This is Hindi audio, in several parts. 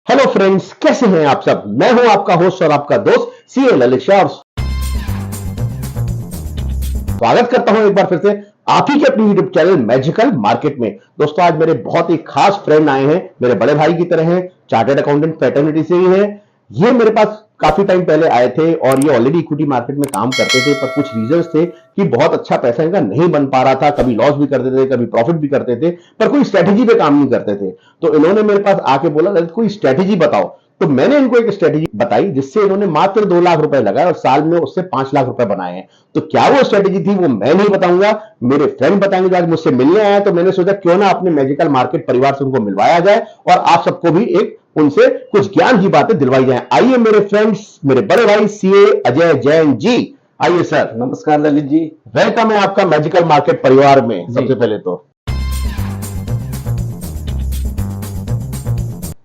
हेलो फ्रेंड्स, कैसे हैं आप सब। मैं हूं आपका होस्ट और आपका दोस्त सीए ललित शाह और स्वागत करता हूं एक बार फिर से आप ही के अपने यूट्यूब चैनल मैजिकल मार्केट में। दोस्तों, आज मेरे बहुत ही खास फ्रेंड आए हैं, मेरे बड़े भाई की तरह हैं, चार्टर्ड अकाउंटेंट फ्रेटर्निटी से ही हैं। ये मेरे पास काफी टाइम पहले आए थे और ये ऑलरेडी इक्विटी मार्केट में काम करते थे, पर कुछ रीजंस थे कि बहुत अच्छा पैसा इनका नहीं बन पा रहा था। कभी लॉस भी करते थे, कभी प्रॉफिट भी करते थे, पर कोई स्ट्रेटेजी पे काम नहीं करते थे। तो इन्होंने मेरे पास आके बोला, ललित कोई स्ट्रेटेजी बताओ। तो मैंने इनको एक स्ट्रेटेजी बताई जिससे इन्होंने मात्र 2 लाख रुपए लगाए और साल में उससे 5 लाख रुपए बनाए हैं। तो क्या वो स्ट्रेटेजी थी वो मैं नहीं बताऊंगा, मेरे फ्रेंड बताएंगे जो आज मुझसे मिलने आया। तो मैंने सोचा क्यों ना अपने मैजिकल मार्केट परिवार से उनको मिलवाया जाए और आप सबको भी एक उनसे कुछ ज्ञान की बातें दिलवाई जाए। आइए मेरे फ्रेंड्स, मेरे बड़े भाई सीए अजय जैन जी, आइए सर। नमस्कार ललित जी। वेलकम है आपका मैजिकल मार्केट परिवार में। सबसे पहले तो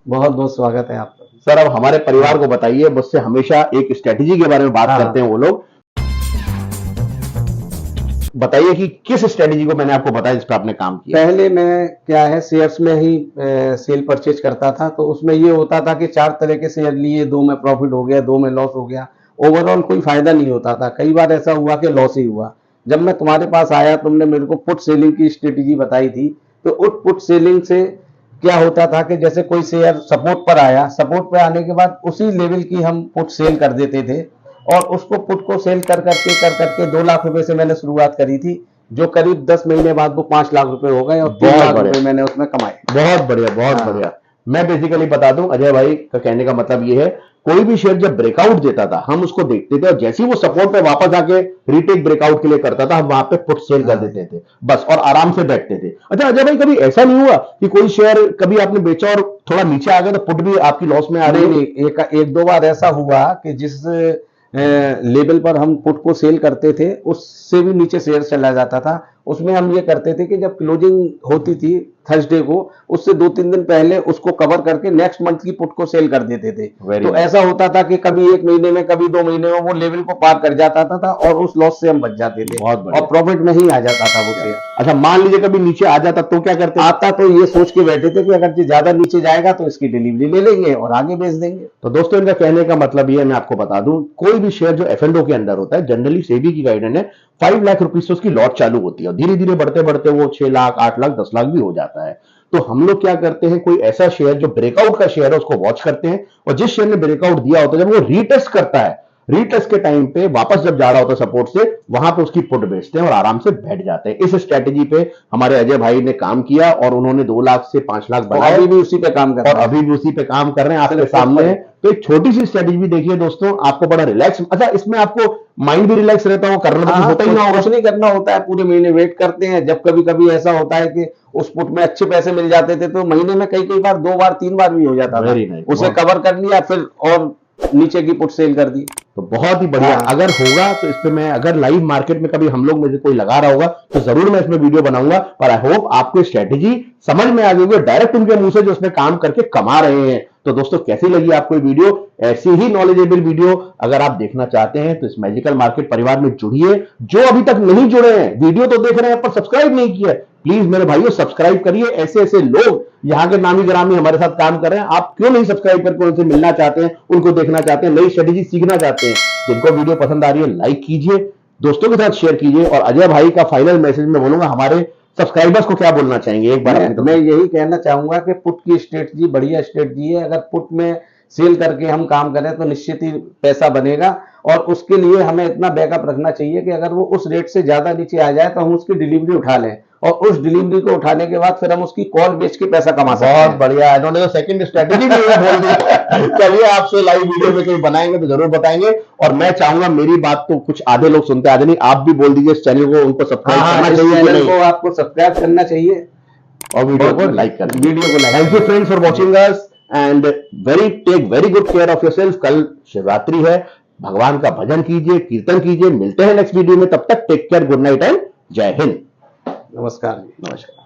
बहुत बहुत स्वागत है आपका। सर, अब हमारे परिवार को बताइए, मुझसे हमेशा एक स्ट्रेटेजी के बारे में बात करते हैं वो लोग। बताइए कि किस स्ट्रेटेजी को मैंने आपको बताया जिस पर आपने काम किया। पहले मैं क्या है शेयर्स में ही सेल परचेज करता था, तो उसमें ये होता था कि 4 तरह के शेयर लिए, 2 में प्रॉफिट हो गया, 2 में लॉस हो गया। ओवरऑल कोई फायदा नहीं होता था। कई बार ऐसा हुआ कि लॉस ही हुआ। जब मैं तुम्हारे पास आया, तुमने मेरे को पुट सेलिंग की स्ट्रेटेजी बताई थी। तो उस पुट सेलिंग से क्या होता था कि जैसे कोई शेयर सपोर्ट पर आया, सपोर्ट पर आने के बाद उसी लेवल की हम पुट सेल कर देते थे और उसको पुट को सेल कर करके 2 लाख रुपए से मैंने शुरुआत करी थी, जो करीब 10 महीने बाद वो 5 लाख रुपए हो गए और 3 लाख रुपए मैंने उसमें कमाए। बहुत बढ़िया, बहुत बढ़िया। मैं बेसिकली बता दूं, अजय भाई का कहने का मतलब ये है, कोई भी शेयर जब ब्रेकआउट देता था हम उसको देखते थे और जैसे ही वो सपोर्ट पे वापस आके रीटेक ब्रेकआउट के लिए करता था हम वहां पे पुट सेल कर देते थे बस, और आराम से बैठते थे। अच्छा अजय भाई, कभी ऐसा नहीं हुआ कि कोई शेयर कभी आपने बेचा और थोड़ा नीचे आ गया तो पुट भी आपकी लॉस में आ रही है? नहीं, एक दो बार ऐसा हुआ कि जिस लेवल पर हम पुट को सेल करते थे उससे भी नीचे शेयर चला जाता था। उसमें हम ये करते थे कि जब क्लोजिंग होती थी थर्सडे को, उससे 2-3 दिन पहले उसको कवर करके नेक्स्ट मंथ की पुट को सेल कर देते थे। तो ऐसा होता था कि कभी 1 महीने में, कभी 2 महीने में वो लेवल को पार कर जाता था और उस लॉस से हम बच जाते थे और प्रॉफिट में ही आ जाता था वो शेयर। अच्छा, मान लीजिए कभी नीचे आ जाता तो क्या करते? आता तो ये सोच के बैठे थे कि अगर ये ज्यादा नीचे जाएगा तो इसकी डिलीवरी ले लेंगे और आगे बेच देंगे। तो दोस्तों, इनका कहने का मतलब ये, मैं आपको बता दूं, कोई भी शेयर जो एफ&ओ के अंदर होता है, जनरली सेबी की गाइडेंस है 5 लाख रुपीस से उसकी लॉट चालू होती है और धीरे धीरे बढ़ते बढ़ते वो 6 लाख, 8 लाख, 10 लाख भी हो जाता है। तो हम लोग क्या करते हैं, कोई ऐसा शेयर जो ब्रेकआउट का शेयर है उसको वॉच करते हैं और जिस शेयर ने ब्रेकआउट दिया होता है जब वो रीटेस्ट करता है, रीटेस्ट के टाइम पे वापस जब जा रहा होता है सपोर्ट से, वहां पे उसकी पुट बेचते हैं और आराम से बैठ जाते हैं। इस स्ट्रेटेजी पे हमारे अजय भाई ने काम किया और उन्होंने 2 लाख से 5 लाख बनाए। अभी भी उसी पे काम कर रहे हैं और अभी भी उसी पे काम कर रहे हैं, आपके सामने है। तो एक छोटी सी स्ट्रेटेजी भी देखिए दोस्तों, आपको बड़ा रिलैक्स, अच्छा इसमें आपको माइंड भी रिलैक्स रहता हो, करना तो होता ही ना होगा। कुछ नहीं करना होता है, पूरे महीने वेट करते हैं। जब कभी कभी ऐसा होता है कि उस पुट में अच्छे पैसे मिल जाते थे तो महीने में कई बार 2 बार 3 बार भी हो जाता था। उसे कवर कर लिया, फिर और नीचे की पुट सेल कर दी। तो बहुत ही बढ़िया। अगर होगा तो इस पे मैं, अगर लाइव मार्केट में कभी हम लोग में से कोई लगा रहा होगा तो जरूर मैं इसमें वीडियो बनाऊंगा। और आई होप आपको स्ट्रेटेजी समझ में आ गई होगी, डायरेक्ट उनके मुंह से जो उसमें काम करके कमा रहे हैं। तो दोस्तों, कैसी लगी आपको ये वीडियो? ऐसी ही नॉलेजेबल वीडियो अगर आप देखना चाहते हैं तो इस मैजिकल मार्केट परिवार में जुड़िए। जो अभी तक नहीं जुड़े हैं, वीडियो तो देख रहे हैं पर सब्सक्राइब नहीं किया, प्लीज मेरे भाइयों सब्सक्राइब करिए। ऐसे ऐसे लोग यहाँ के नामी ग्रामी हमारे साथ काम कर रहे हैं, आप क्यों नहीं सब्सक्राइब करके उनसे मिलना चाहते हैं, उनको देखना चाहते हैं, नई स्ट्रेटेजी सीखना चाहते हैं? जिनको वीडियो पसंद आ रही है लाइक कीजिए, दोस्तों के साथ शेयर कीजिए। और अजय भाई का फाइनल मैसेज में बोलूंगा, हमारे सब्सक्राइबर्स को क्या बोलना चाहेंगे एक बार? मैं यही कहना चाहूंगा कि पुट की स्ट्रेटजी बढ़िया स्ट्रेटजी है। अगर पुट में सेल करके हम काम करें तो निश्चित ही पैसा बनेगा और उसके लिए हमें इतना बैकअप रखना चाहिए कि अगर वो उस रेट से ज्यादा नीचे आ जाए तो हम उसकी डिलीवरी उठा लें और उस डिलीवरी को उठाने के बाद फिर हम उसकी कॉल बेच के पैसा कमा सकते हैं। बहुत बढ़िया। इन्होंने तो सेकंड स्ट्रेटेजी भी बोल दी। चलिए, आपसे लाइव वीडियो में कहीं बनाएंगे तो जरूर बताएंगे। और मैं चाहूंगा, मेरी बात तो कुछ आधे लोग सुनते, आधे नहीं, आप भी बोल दीजिए इस चैनल को, उनको सब्सक्राइब करना चाहिए, चैनल को आपको सब्सक्राइब करना चाहिए और वीडियो को लाइक करना, वीडियो को like. Thank you friends for watching us and take very good care of yourself. कल शिवरात्रि है, भगवान का भजन कीजिए, कीर्तन कीजिए। मिलते हैं नेक्स्ट वीडियो में, तब तक take care, good night and जय हिंद। नमस्कार। नमस्कार।